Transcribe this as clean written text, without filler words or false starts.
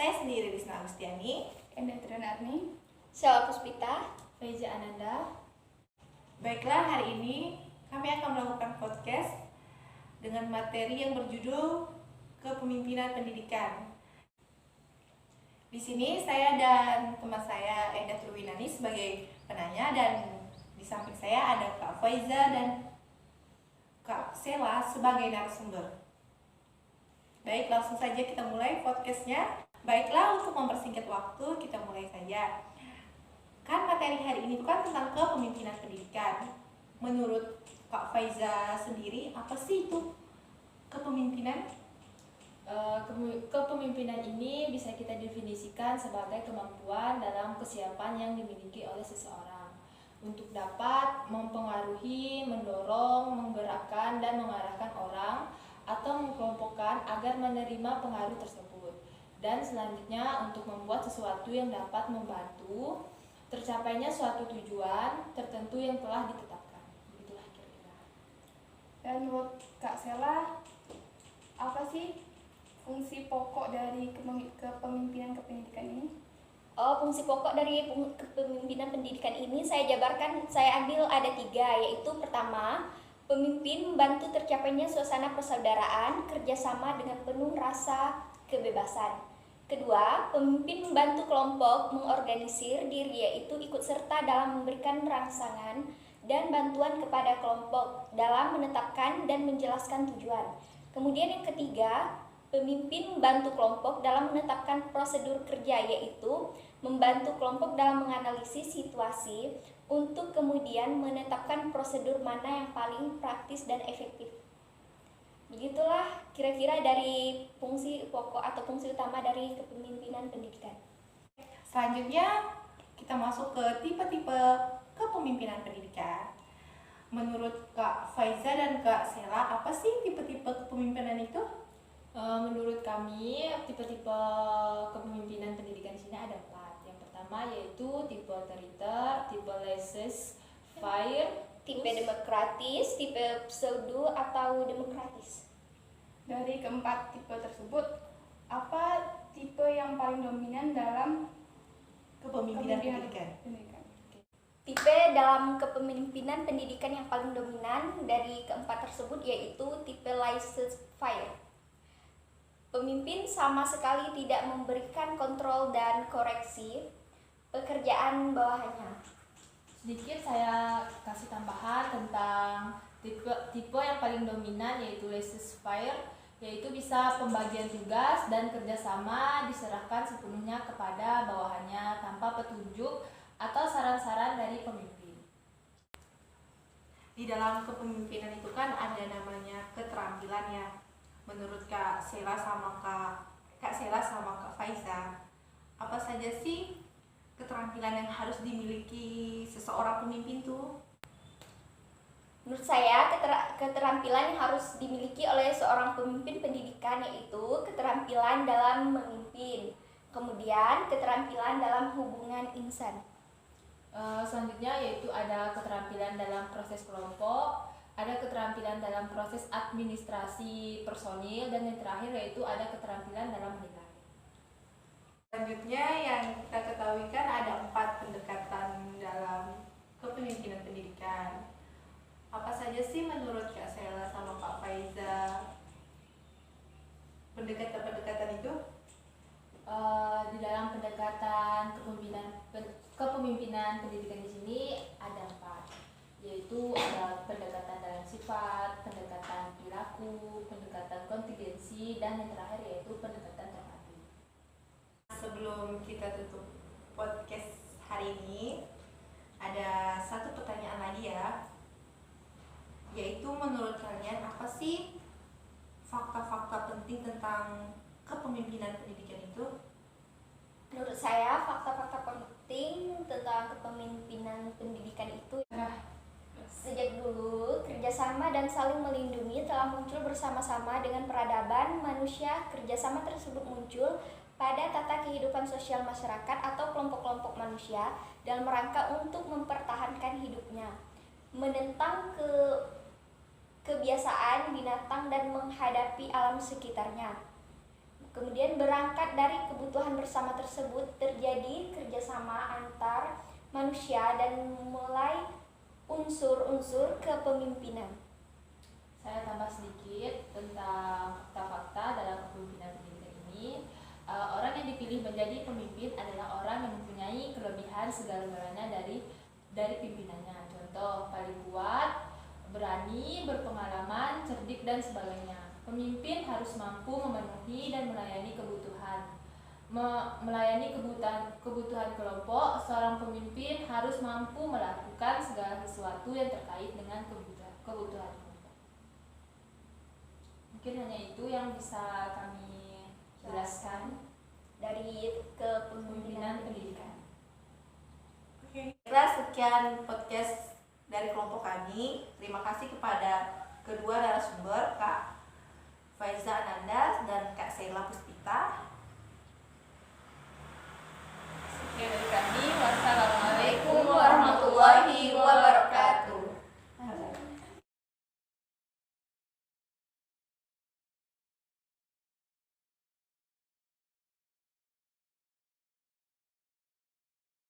saya sendiri Risna Agustiani, Enda Trianarni, Selva Puspita, Faiza Ananda. Baiklah, hari ini kami akan melakukan podcast dengan materi yang berjudul Kepemimpinan Pendidikan. Di sini saya dan teman saya Enda Trianarni sebagai penanya, dan di samping saya ada Kak Faiza dan Kak Sela sebagai narasumber. Baik, langsung saja kita mulai podcastnya. Baiklah, untuk mempersingkat waktu, kita mulai saja. Kan materi hari ini kan tentang kepemimpinan pendidikan. Menurut Kak Faiza sendiri, apa sih itu kepemimpinan? Kepemimpinan ini bisa kita definisikan sebagai kemampuan dalam kesiapan yang dimiliki oleh seseorang untuk dapat mempengaruhi, mendorong, menggerakkan, dan mengarahkan orang atau mengkelompokkan agar menerima pengaruh tersebut, dan selanjutnya untuk membuat sesuatu yang dapat membantu tercapainya suatu tujuan tertentu yang telah ditetapkan. Begitulah kira-kira. Dan menurut Kak Sela, apa sih fungsi pokok dari kepemimpinan pendidikan ini? Fungsi pokok dari kepemimpinan pendidikan ini saya jabarkan, saya ambil ada 3, yaitu pertama, pemimpin membantu tercapainya suasana persaudaraan, kerjasama dengan penuh rasa kebebasan. Kedua, pemimpin membantu kelompok mengorganisir diri, yaitu ikut serta dalam memberikan rangsangan dan bantuan kepada kelompok dalam menetapkan dan menjelaskan tujuan. Kemudian yang ketiga, pemimpin membantu kelompok dalam menetapkan prosedur kerja, yaitu membantu kelompok dalam menganalisis situasi untuk kemudian menetapkan prosedur mana yang paling praktis dan efektif. Begitulah kira-kira dari fungsi pokok atau fungsi utama dari kepemimpinan pendidikan. Selanjutnya kita masuk ke tipe-tipe kepemimpinan pendidikan. Menurut Kak Faiza dan Kak Sela, apa sih tipe-tipe kepemimpinan itu? Menurut kami, tipe-tipe kepemimpinan pendidikan di sini ada 4. Yang pertama yaitu tipe autoriter, tipe laissez-faire, Tipe demokratis, tipe pseudo atau demokratis. Dari keempat tipe tersebut, apa tipe yang paling dominan dalam Kepemimpinan pendidikan. Tipe dalam kepemimpinan pendidikan yang paling dominan dari keempat tersebut yaitu tipe laissez-faire. Pemimpin sama sekali tidak memberikan kontrol dan koreksi pekerjaan bawahannya. Sedikit saya kasih tambahan tentang tipe yang paling dominan yaitu laissez-faire, yaitu bisa pembagian tugas dan kerjasama diserahkan sepenuhnya kepada bawahannya tanpa petunjuk atau saran-saran dari pemimpin. Di dalam kepemimpinan itu kan ada namanya keterampilannya. Menurut Kak Sela sama Kak Faiza, apa saja sih keterampilan yang harus dimiliki seseorang pemimpin tuh? Menurut saya, keterampilan yang harus dimiliki oleh seorang pemimpin pendidikan yaitu keterampilan dalam memimpin, kemudian keterampilan dalam hubungan insan. Selanjutnya yaitu ada keterampilan dalam proses kelompok, ada keterampilan dalam proses administrasi personil, dan yang terakhir yaitu ada keterampilan dalam menilai. Selanjutnya yang kita ketahui kan ada 4 pendekatan dalam kepemimpinan pendidikan. Apa saja sih menurut Kak Sela sama Kak Faiza pendekatan-pendekatan itu? Di dalam pendekatan kepemimpinan pendidikan di sini ada 4, yaitu ada pendekatan dalam sifat, pendekatan perilaku, pendekatan kontingensi, dan yang terakhir yaitu pendekatan terpadu. Sebelum kita tutup podcast hari ini, ada satu pertanyaan lagi ya, yaitu menurut kalian apa sih fakta-fakta penting tentang kepemimpinan pendidikan itu? Menurut saya, fakta-fakta penting tentang kepemimpinan pendidikan itu sejak dulu, kerjasama dan saling melindungi telah muncul bersama-sama dengan peradaban manusia. Kerjasama tersebut muncul pada tata kehidupan sosial masyarakat atau kelompok-kelompok manusia dalam rangka untuk mempertahankan hidupnya, menentang kebiasaan binatang dan menghadapi alam sekitarnya. Kemudian berangkat dari kebutuhan bersama tersebut terjadi kerjasama antar manusia dan mulai unsur-unsur kepemimpinan. Saya tambah sedikit tentang fakta-fakta dalam kepemimpinan pendidikan ini. Orang yang dipilih menjadi pemimpin adalah orang yang mempunyai kelebihan segala-galanya dari pimpinannya. Contoh, paling kuat, berani, berpengalaman, cerdik, dan sebagainya. Pemimpin harus mampu memenuhi dan melayani kebutuhan. Melayani kebutuhan kelompok, seorang pemimpin harus mampu melakukan segala sesuatu yang terkait dengan kebutuhan kelompok. Mungkin hanya itu yang bisa kami jelaskan Dari kepemimpinan pendidikan. Oke. Kira sekian podcast dari kelompok kami. Terima kasih kepada kedua narasumber, Kak Faiza Ananda dan Kak Sheila Puspita. Sekian dari kami. Wassalamualaikum